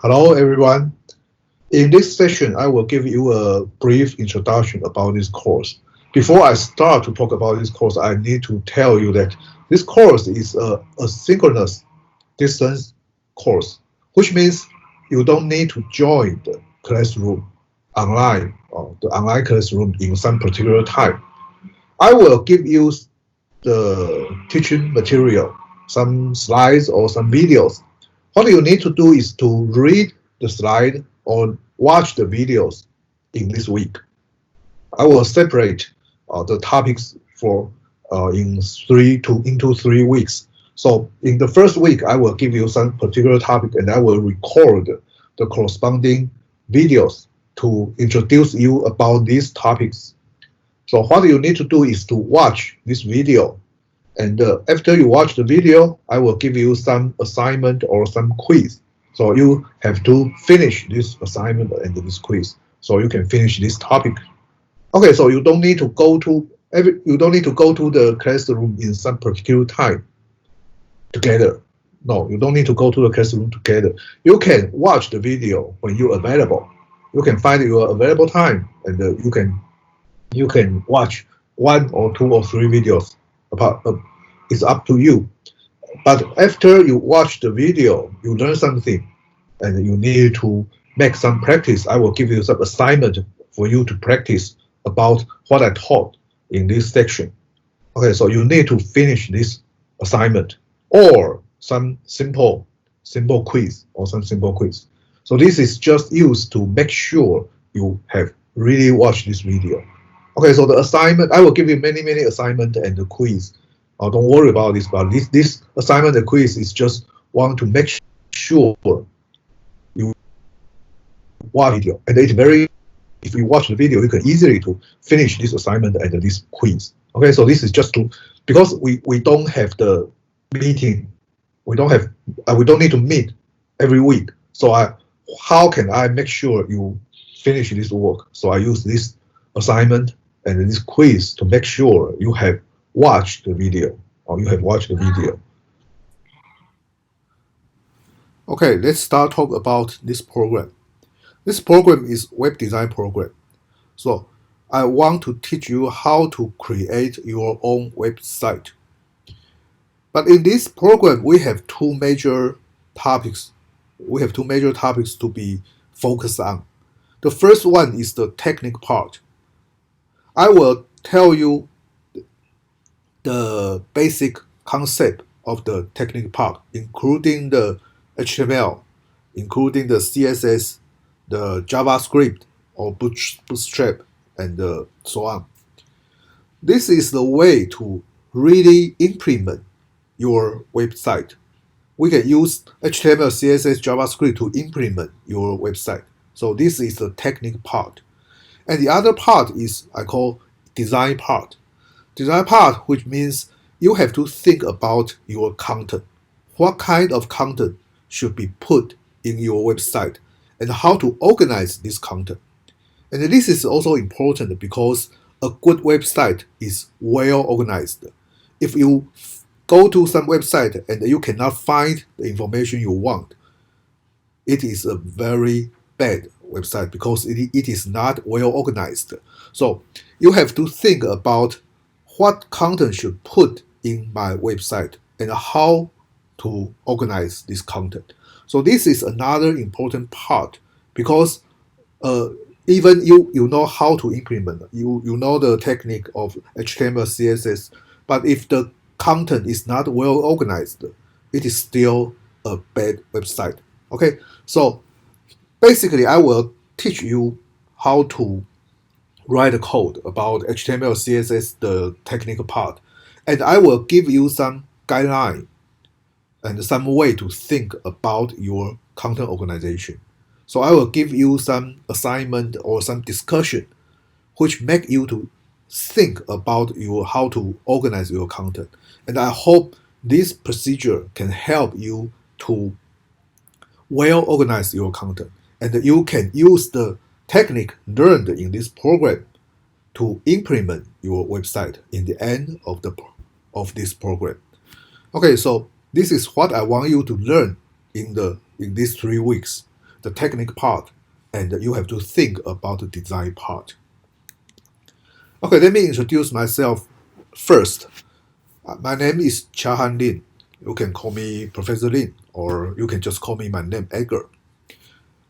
Hello, everyone. In this session, I will give you a brief introduction about this course. Before I start to talk about this course, I need to tell you that this course is a synchronous distance course, which means you don't need to join the classroom online or the online classroom in some particular time. I will give you the teaching material, some slides or some videos. What you need to do is to read the slide or watch the videos in this week. I will separate the topics for into 3 weeks. So in the first week, I will give you some particular topic and I will record the corresponding videos to introduce you about these topics. So what you need to do is to watch this video. And after you watch the video, I will give you some assignment or some quiz. So you have to finish this assignment and this quiz, so you can finish this topic. Okay, so you don't need to go to the classroom in some particular time together. No, you don't need to go to the classroom together. You can watch the video when you're available. You can find your available time, and you can watch 1 or 2 or 3 videos. It's up to you. But after you watch the video, you learn something, and you need to make some practice. I will give you some assignment for you to practice about what I taught in this section. Okay, so you need to finish this assignment or some simple quiz or some simple quiz. So this is just used to make sure you have really watched this video. Okay, so the assignment, I will give you many assignment and the quiz. Don't worry about this, but this assignment and quiz is just want to make sure you watch video. And it's very, if you watch the video, you can easily to finish this assignment and this quiz. Okay, so this is just to, because we don't have the meeting, we don't need to meet every week. So how can I make sure you finish this work? So I use this assignment and this quiz to make sure you have watched the video or you have watched the video. Okay, let's start talk about this program. This program is web design program. So I want to teach you how to create your own website. But in this program, we have two major topics. We have two major topics to be focused on. The first one is the technical part. I will tell you the basic concept of the technical part, including the HTML, including the CSS, the JavaScript or Bootstrap, and so on. This is the way to really implement your website. We can use HTML, CSS, JavaScript to implement your website. So this is the technical part. And the other part is I call design part. Design part, which means you have to think about your content. What kind of content should be put in your website and how to organize this content. And this is also important because a good website is well organized. If you go to some website and you cannot find the information you want, it is a very bad website because it is not well organized. So you have to think about what content should put in my website and how to organize this content. So this is another important part because even you know how to implement, you know the technique of HTML, CSS, but if the content is not well organized, it is still a bad website. Okay, so basically I will teach you how to write a code about HTML, CSS, the technical part, and I will give you some guideline and some way to think about your content organization. So I will give you some assignment or some discussion which make you to think about how to organize your content. And I hope this procedure can help you to well organize your content. And you can use the technique learned in this program to implement your website in the end of this program. Okay, so this is what I want you to learn in these 3 weeks. the technical part, and you have to think about the design part. Okay, let me introduce myself first. My name is Chia-Han Lin. You can call me Professor Lin, or you can just call me my name, Edgar.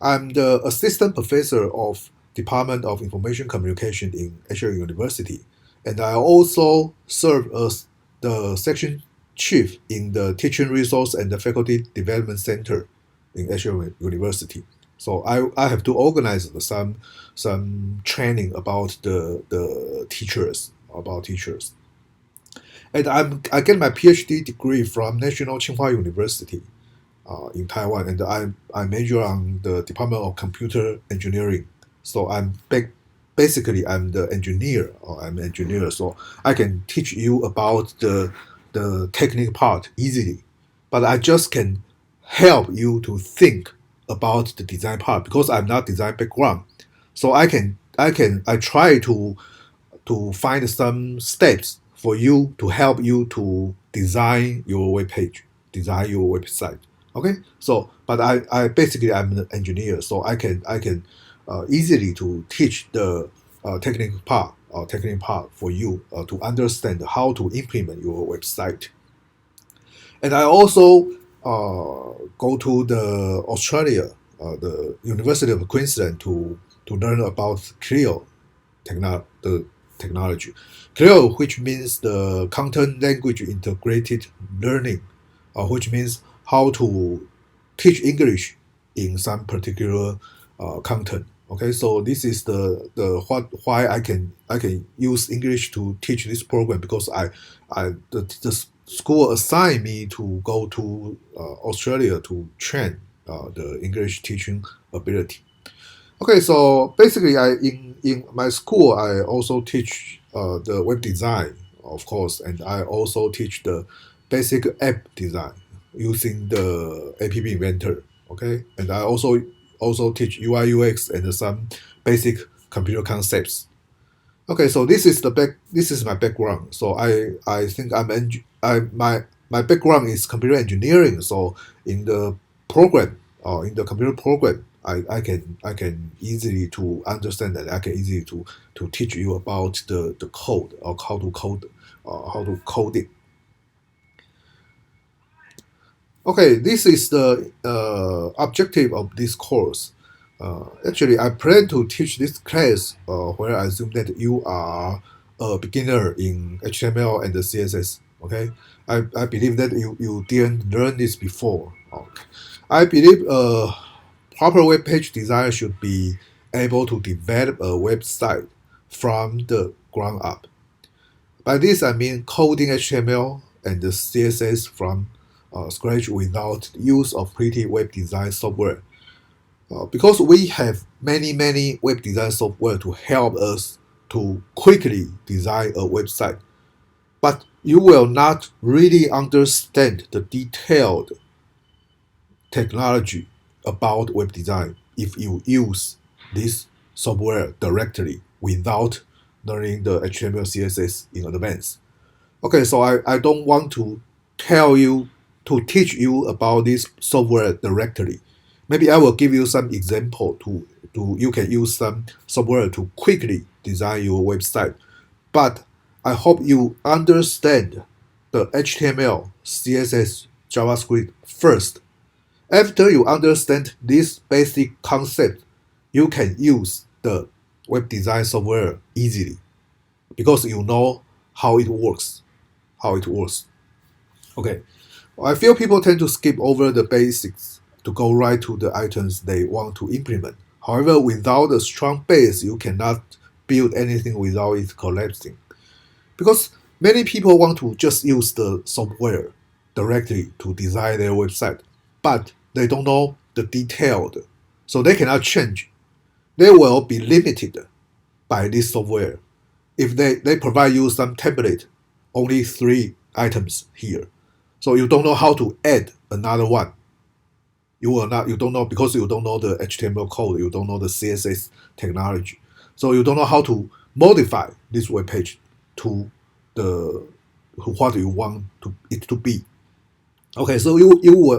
I'm the assistant professor of Department of Information Communication in Asheville University, and I also serve as the section chief in the Teaching Resource and the Faculty Development Center in Asheville University. So I have to organize some training about the teachers, about teachers. And I get my PhD degree from National Tsinghua University in Taiwan, and I major on the Department of Computer Engineering. So basically I'm the engineer, or I'm an engineer, so I can teach you about the technical part easily, but I just can help you to think about the design part because I'm not design background. So I try to find some steps for you to help you to design your web page, design your website. Okay, so but I basically I'm an engineer, so I can easily to teach the technical part for you to understand how to implement your website. And I also go to the Australia, the University of Queensland to learn about Clio the technology. Clio, which means the content language integrated learning, which means how to teach English in some particular content. Okay, so this is why I can use English to teach this program because the school assigned me to go to Australia to train the English teaching ability. Okay, so basically, in my school I also teach the web design, of course, and I also teach the basic app design using the App Inventor. Okay, and I also teach UI UX and some basic computer concepts. Okay, so this is my background. So I think my background is computer engineering. So in the program or in the computer program, I can easily to understand that I can easily to teach you about the code or how to code it. Okay, this is the objective of this course. Actually, I plan to teach this class where I assume that you are a beginner in HTML and the CSS. Okay, I believe that you didn't learn this before. Okay. I believe proper web page designer should be able to develop a website from the ground up. By this, I mean coding HTML and the CSS from scratch without use of pretty web design software. Because we have many web design software to help us to quickly design a website, but you will not really understand the detailed technology about web design if you use this software directly without learning the HTML CSS in advance. Okay, so I don't want to teach you about this software directly. Maybe I will give you some example to you can use some software to quickly design your website. But I hope you understand the HTML, CSS, JavaScript first. After you understand this basic concept, you can use the web design software easily because you know how it works. How it works. Okay, I feel people tend to skip over the basics to go right to the items they want to implement. However, without a strong base, you cannot build anything without it collapsing. Because many people want to just use the software directly to design their website, but they don't know the detailed, so they cannot change. They will be limited by this software. If they provide you some template, only 3 items here, so you don't know how to add another one. You don't know because you don't know the HTML code, you don't know the CSS technology, so you don't know how to modify this web page to what you it to be. Okay, so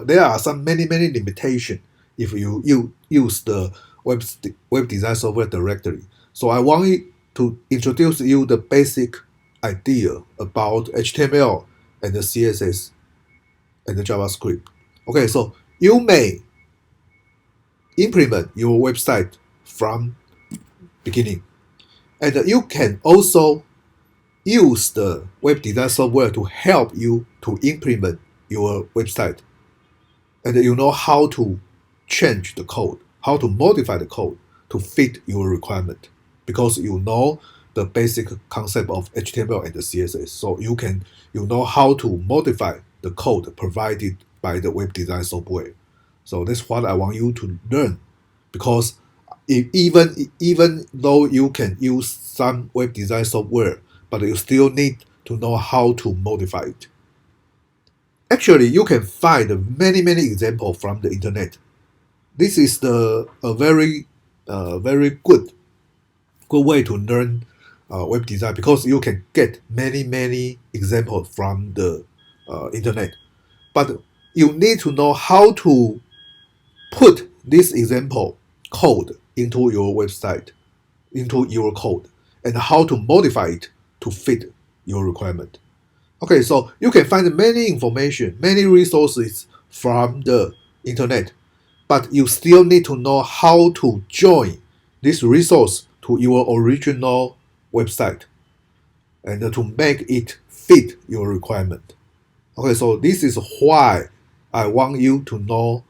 there are some many limitations if you use the web design software directly. So I want to introduce you the basic idea about HTML and the CSS and the JavaScript. Okay, so you may implement your website from beginning, and you can also use the web design software to help you to implement your website, and you know how to change the code, how to modify the code to fit your requirement, because you know the basic concept of HTML and the CSS. So you know how to modify the code provided by the web design software. So that's what I want you to learn, because even though you can use some web design software, but you still need to know how to modify it. Actually, you can find many examples from the internet. This is a very good way to learn web design, because you can get many examples from the internet. But you need to know how to put this example code into your website, into your code, and how to modify it to fit your requirement. Okay, so you can find many information, many resources from the internet, but you still need to know how to join this resource to your original website and to make it fit your requirement. Okay, so this is why I want you to know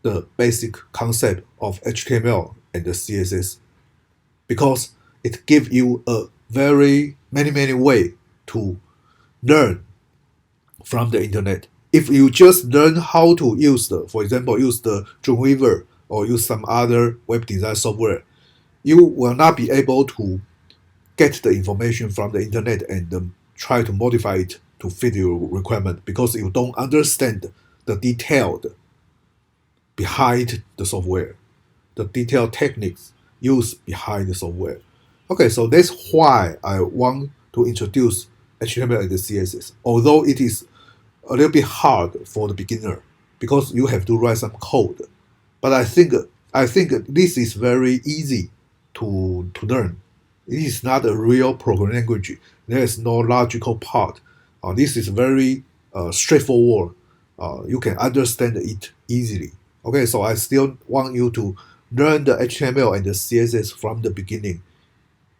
the basic concept of HTML and the CSS, because it gives you a very many way to learn from the internet. If you just learn how to use for example, use the Dreamweaver or use some other web design software, you will not be able to get the information from the internet and try to modify it to fit your requirement, because you don't understand the detailed behind the software, the detailed techniques used behind the software. Okay, so that's why I want to introduce HTML and the CSS, although it is a little bit hard for the beginner because you have to write some code. But I think this is very easy to learn. It is not a real programming language. There is no logical part. This is very straightforward. You can understand it easily. Okay, so I still want you to learn the HTML and the CSS from the beginning,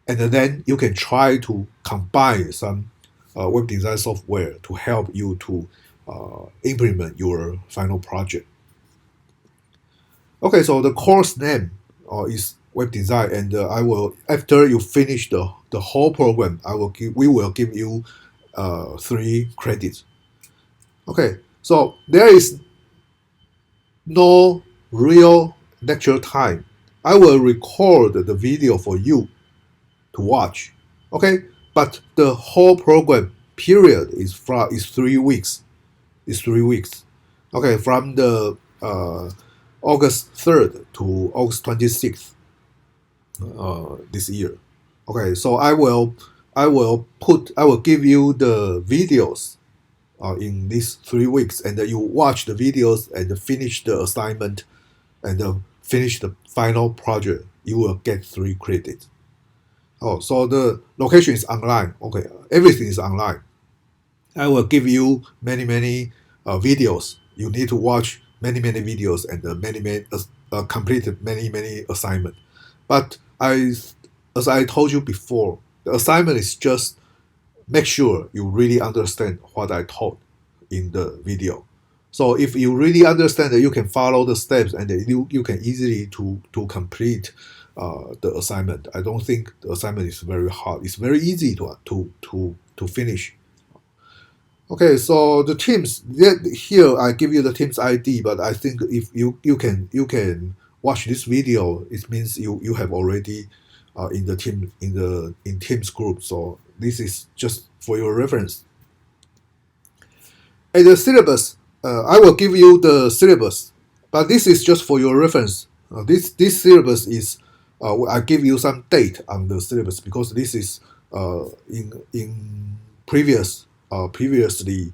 and then you can try to combine some web design software to help you to implement your final project. Okay, so the course name is web design, and I will, after you finish the whole program, we will give you 3 credits. Okay, so there is no real lecture time. I will record the video for you to watch. Okay, but the whole program period is 3 weeks. It's 3 weeks. Okay, from the August 3rd to August 26th this year. Okay, so I will give you the videos in these 3 weeks, and you watch the videos and finish the assignment and finish the final project. You will get 3 credits. Oh, so the location is online. Okay, everything is online. I will give you many videos. You need to watch many videos and complete many assignments. But as I told you before, the assignment is just make sure you really understand what I taught in the video. So if you really understand that, you can follow the steps and you can easily to complete the assignment. I don't think the assignment is very hard. It's very easy to finish. Okay, so the teams, here I give you the team's ID, but I think if you can watch this video, it means you have already in the team in Teams group. So this is just for your reference. And the syllabus, I will give you the syllabus, but this is just for your reference. This syllabus is I give you some date on the syllabus, because this is in previously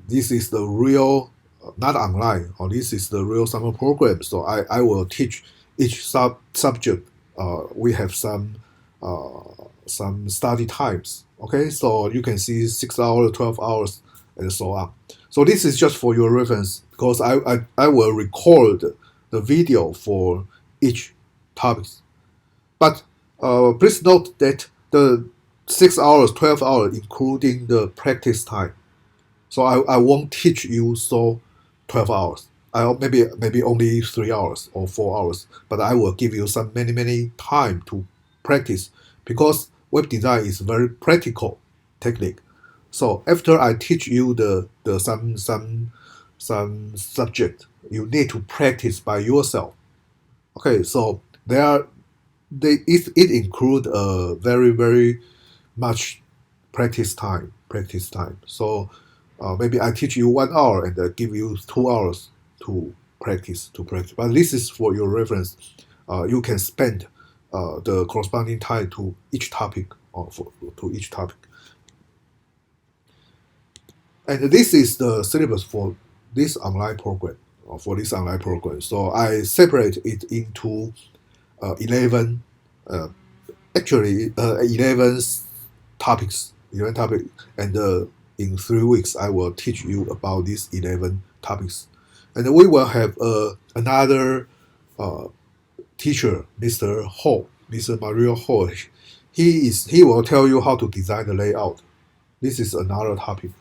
this is the real not online, or this is the real summer program. So I will teach each subject. We have some study times. Okay, so you can see 6 hours, 12 hours, and so on. So this is just for your reference because I will record the video for each topic. But please note that the 6 hours, 12 hours, including the practice time. So I won't teach you 12 hours. I maybe only 3 hours or 4 hours, but I will give you some many time to practice because web design is very practical technique. So after I teach you the some subject, you need to practice by yourself. Okay, so it include a very much practice time. So maybe I teach you 1 hour and give you 2 hours to practice. But this is for your reference. You can spend the corresponding time to each topic to each topic. And this is the syllabus for this online program. So I separate it into 11 11 topics, and in 3 weeks I will teach you about these 11 topics, and we will have another teacher, Mr. Mario Hall. He will tell you how to design the layout. This is another topic.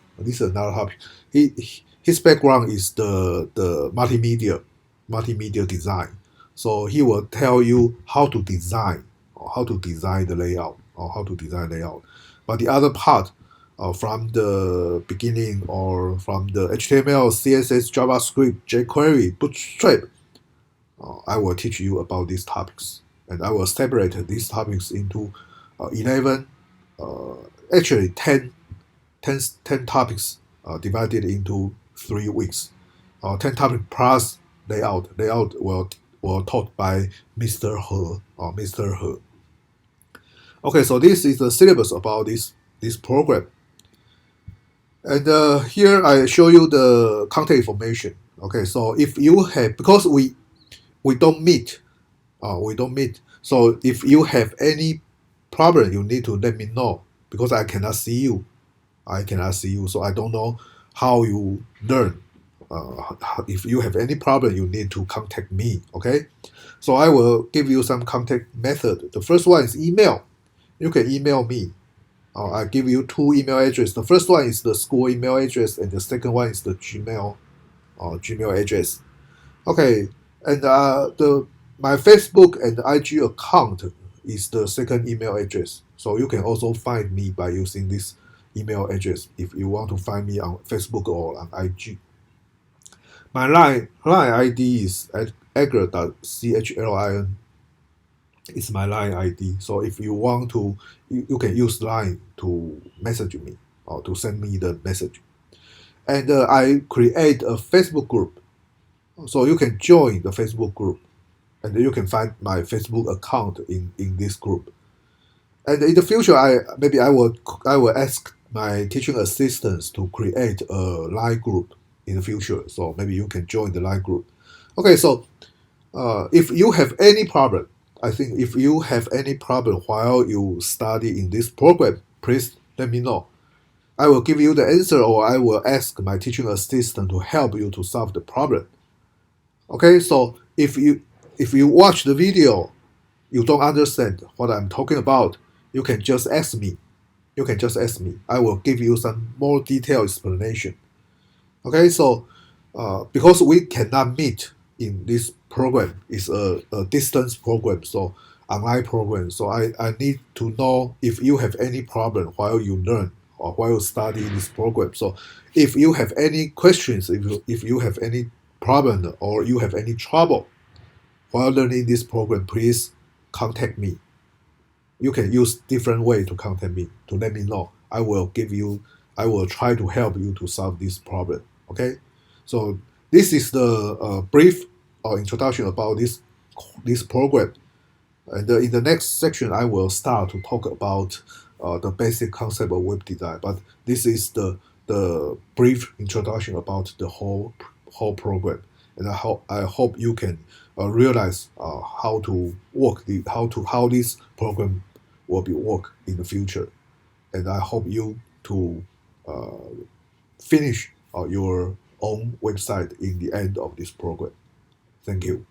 His background is the multimedia design. So he will tell you how to design the layout. But the other part, from the beginning or from the HTML, CSS, JavaScript, jQuery, Bootstrap, I will teach you about these topics, and I will separate these topics into 11, actually 10 topics divided into 3 weeks. 10 topics plus layout. Layout will taught by Mr. He. Okay, so this is the syllabus about this program. And here I show you the contact information. Okay, so if you have, because we don't meet, So if you have any problem, you need to let me know because I cannot see you. So I don't know how you learn. If you have any problem, you need to contact me. Okay, so I will give you some contact method. The first one is email. You can email me. I give you 2 email addresses. The first one is the school email address, and the second one is the Gmail address. Okay, and my Facebook and IG account is the second email address. So you can also find me by using this email address if you want to find me on Facebook or on IG. My line ID is at edgar.chlin. It's my line ID. So if you want to, you can use line to message me or to send me the message. And I create a Facebook group. So you can join the Facebook group. And you can find my Facebook account in this group. And in the future, I will ask my teaching assistants to create a line group in the future. So maybe you can join the line group. Okay, so if you have any problem, if you have any problem while you study in this program, please let me know. I will give you the answer, or I will ask my teaching assistant to help you to solve the problem. Okay, so if you watch the video, you don't understand what I'm talking about, you can just ask me. I will give you some more detailed explanation. Okay, so because we cannot meet in this program, it's a distance program, so online program. So I need to know if you have any problem while you learn or while you study this program. So if you have any questions, if you have any problem or you have any trouble while learning this program, please contact me. You can use different way to contact me to let me know. I will try to help you to solve this problem. Okay, so this is the brief introduction about this program, and in the next section I will start to talk about the basic concept of web design. But this is the brief introduction about the whole whole program, and I hope you can realize how to work how this program will be work in the future, and I hope you to uh, finish your own website in the end of this program. Thank you.